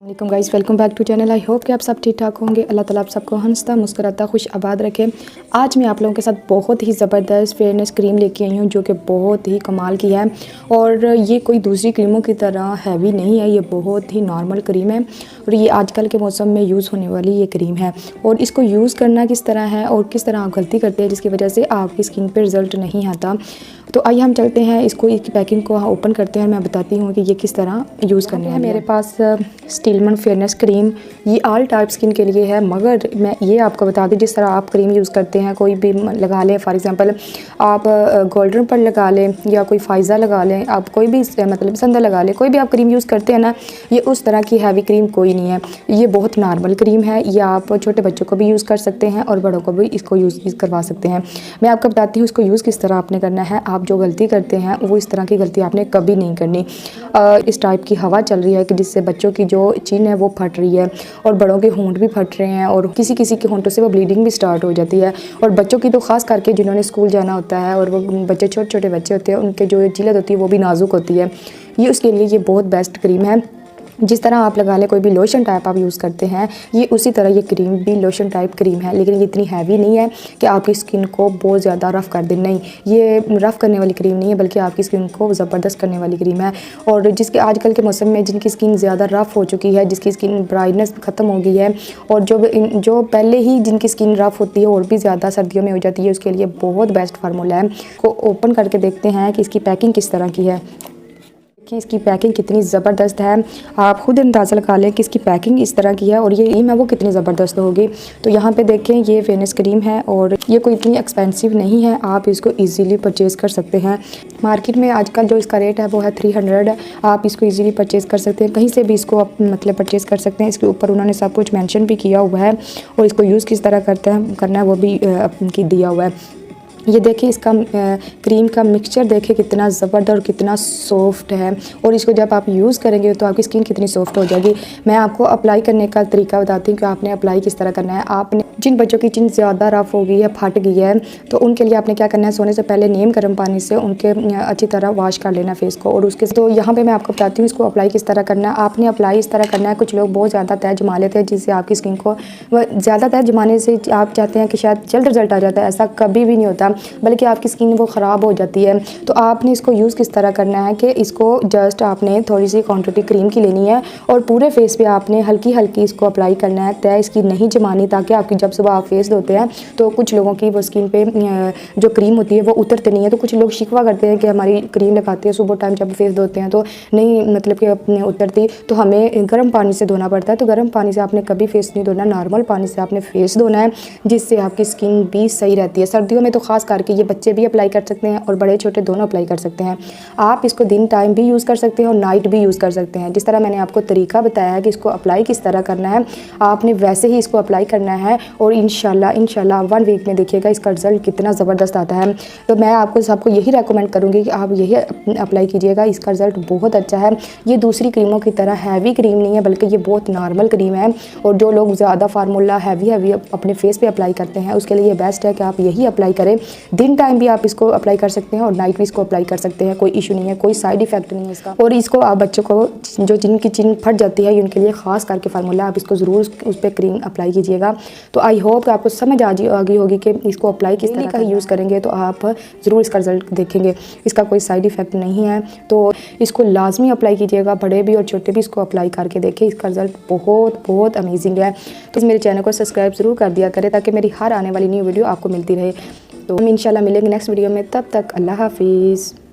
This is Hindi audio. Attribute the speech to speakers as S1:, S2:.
S1: वालेकुम guys, welcome back to channel. I hope कि आप सब ठीक ठाक होंगे। अल्लाह ताला आप सबको हंसता मुस्कुराता खुश आबाद रखे। आज मैं आप लोगों के साथ बहुत ही ज़बरदस्त फेयरनेस क्रीम लेके आई हूँ जो कि बहुत ही कमाल की है। और ये कोई दूसरी क्रीमों की तरह हैवी नहीं है, ये बहुत ही नॉर्मल क्रीम है और ये आजकल के मौसम में यूज़ होने वाली ये क्रीम है। और इसको यूज़ करना किस तरह है और किस तरह आप गलती करते हैं जिसकी वजह से आपकी स्किन पर रिज़ल्ट नहीं आता, तो आइए हम चलते हैं इसकी पैकिंग को ओपन करते हैं और मैं बताती हूँ कि ये किस तरह यूज़ करनी है। मेरे पास स्टीलमैन फेयरनेस क्रीम, ये ऑल टाइप स्किन के लिए है, मगर मैं ये आपको बता दूँ जिस तरह आप क्रीम यूज़ करते हैं कोई भी लगा लें, फॉर एग्जांपल आप गोल्डन पर लगा लें या कोई फ़ायज़ा लगा लें, आप कोई भी मतलब संदा लगा लें, कोई भी आप क्रीम यूज़ करते हैं ना, ये उस तरह की हैवी क्रीम कोई नहीं है। ये बहुत नॉर्मल क्रीम है, ये आप छोटे बच्चों को भी यूज़ कर सकते हैं और बड़ों को भी इसको यूज़ करवा सकते हैं। मैं आपको बताती हूँ इसको यूज़ किस तरह आपने करना है। आप जो गलती करते हैं वो इस तरह की गलती आपने कभी नहीं करनी। इस टाइप की हवा चल रही है कि जिससे बच्चों की जो चिन है वो फट रही है और बड़ों के होंठ भी फट रहे हैं और किसी किसी के होंठों से वो ब्लीडिंग भी स्टार्ट हो जाती है। और बच्चों की तो ख़ास करके जिन्होंने स्कूल जाना होता है और वो बच्चे छोटे छोटे बच्चे होते हैं, उनके जो जिल्द होती है वो भी नाजुक होती है। ये उसके लिए ये बहुत बेस्ट क्रीम है। जिस तरह आप लगा लें कोई भी लोशन टाइप आप यूज़ करते हैं, ये उसी तरह ये क्रीम भी लोशन टाइप क्रीम है, लेकिन ये इतनी हैवी नहीं है कि आपकी स्किन को बहुत ज़्यादा रफ़ कर दे। नहीं, ये रफ़ करने वाली क्रीम नहीं है, बल्कि आपकी स्किन को ज़बरदस्त करने वाली क्रीम है। और जिसके आजकल के मौसम में जिनकी स्किन ज़्यादा रफ़ हो चुकी है, जिसकी स्किन ब्राइटनेस ख़त्म हो गई है और जो पहले ही जिनकी स्किन रफ़ होती है और भी ज़्यादा सर्दियों में हो जाती है, उसके लिए बहुत बेस्ट फार्मूला है। को ओपन करके देखते हैं कि इसकी पैकिंग किस तरह की है, कि इसकी पैकिंग कितनी ज़बरदस्त है। आप खुद अंदाज़ा लगा लें कि इसकी पैकिंग इस तरह की है और ये क्रीम है वो कितनी ज़बरदस्त होगी। तो यहाँ पे देखें, ये फेयरनेस क्रीम है और ये कोई इतनी एक्सपेंसिव नहीं है, आप इसको इजीली परचेज़ कर सकते हैं। मार्केट में आजकल जो इसका रेट है वो है 300। आप इसको इजीली परचेज़ कर सकते हैं, कहीं से भी इसको आप मतलब परचेज़ कर सकते हैं। इसके ऊपर उन्होंने सब कुछ मेंशन भी किया हुआ है और इसको यूज़ किस तरह करना है वो भी दिया हुआ है। ये देखिए, इसका क्रीम का मिक्सचर देखिए कितना ज़बरदस्त और कितना सॉफ्ट है और इसको जब आप यूज़ करेंगे तो आपकी स्किन कितनी सॉफ्ट हो जाएगी। मैं आपको अप्लाई करने का तरीका बताती हूँ कि आपने अप्लाई किस तरह करना है। आपने जिन बच्चों की चिन ज़्यादा रफ़ हो गई है, फट गई है, तो उनके लिए आपने क्या करना है, सोने से पहले नीम गर्म पानी से उनके अच्छी तरह वॉश कर लेना फेस को। और उसके तो यहाँ पे मैं आपको बताती हूँ इसको अप्लाई किस तरह करना है। आपने अप्लाई इस तरह करना है, कुछ लोग बहुत ज़्यादा तय जमा लेते हैं जिससे आपकी स्किन को ज़्यादा तय जमाने से आप चाहते हैं कि शायद जल्द रिजल्ट आ जाता है, ऐसा कभी भी नहीं होता, बल्कि आपकी स्किन वो ख़राब हो जाती है। तो आपने इसको यूज़ किस तरह करना है कि इसको जस्ट आपने थोड़ी सी क्वांटिटी क्रीम की लेनी है और पूरे फेस पे आपने हल्की हल्की इसको अप्लाई करना है, तय इसकी नहीं जमानी, ताकि आपकी जब सुबह आप फेस धोते हैं तो कुछ लोगों की वो स्किन पे जो क्रीम होती है वो उतरती नहीं है। तो कुछ लोग शिकवा करते हैं कि हमारी क्रीम लगाते हैं सुबह टाइम जब फेस धोते हैं तो नहीं मतलब कि अपने उतरती, तो हमें गर्म पानी से धोना पड़ता है। तो गर्म पानी से आपने कभी फेस नहीं धोना, नॉर्मल पानी से आपने फेस धोना है, जिससे आपकी स्किन भी सही रहती है। सर्दियों में तो ख़ास करके ये बच्चे भी अप्लाई कर सकते हैं और बड़े छोटे दोनों अप्लाई कर सकते हैं। आप इसको दिन टाइम भी यूज़ कर सकते हैं और नाइट भी यूज़ कर सकते हैं। जिस तरह मैंने आपको तरीका बताया है कि इसको अप्लाई किस तरह करना है, आपने वैसे ही इसको अप्लाई करना है और इंशाल्लाह 1 वीक में देखिएगा इसका रिज़ल्ट कितना ज़बरदस्त आता है। तो मैं आपको सबको यही रेकमेंड करूँगी कि आप यही अप्लाई कीजिएगा, इसका रिज़ल्ट बहुत अच्छा है। ये दूसरी क्रीमों की तरह हैवी क्रीम नहीं है, बल्कि ये बहुत नॉर्मल क्रीम है। और जो लोग ज़्यादा फार्मूला हैवी अपने फेस पे अप्लाई करते हैं उसके लिए बेस्ट है कि आप यही अप्लाई करें। दिन टाइम भी आप इसको अप्लाई कर सकते हैं और नाइट भी इसको अप्लाई कर सकते हैं, कोई इशू नहीं है, कोई साइड इफेक्ट नहीं है इसका। और इसको आप बच्चों को जो जिनकी चिन फट जाती है उनके लिए ख़ास करके फार्मूला, आप इसको ज़रूर उस पर क्रीम अप्लाई कीजिएगा। तो आई होप कि आपको समझ आ गई होगी कि इसको अप्लाई किस तरह का यूज़ करेंगे तो आप ज़रूर इसका रिज़ल्ट देखेंगे। इसका कोई साइड इफ़ेक्ट नहीं है, तो इसको लाजमी अप्लाई कीजिएगा, बड़े भी और छोटे भी इसको अप्लाई करके देखें, इसका रिज़ल्ट बहुत बहुत अमेजिंग है। तो मेरे चैनल को सब्सक्राइब ज़रूर कर दिया करें ताकि मेरी हर आने वाली न्यू वीडियो आपको मिलती रहे। तो हम इंशाल्लाह मिलेंगे नेक्स्ट वीडियो में, तब तक अल्लाह हाफिज़।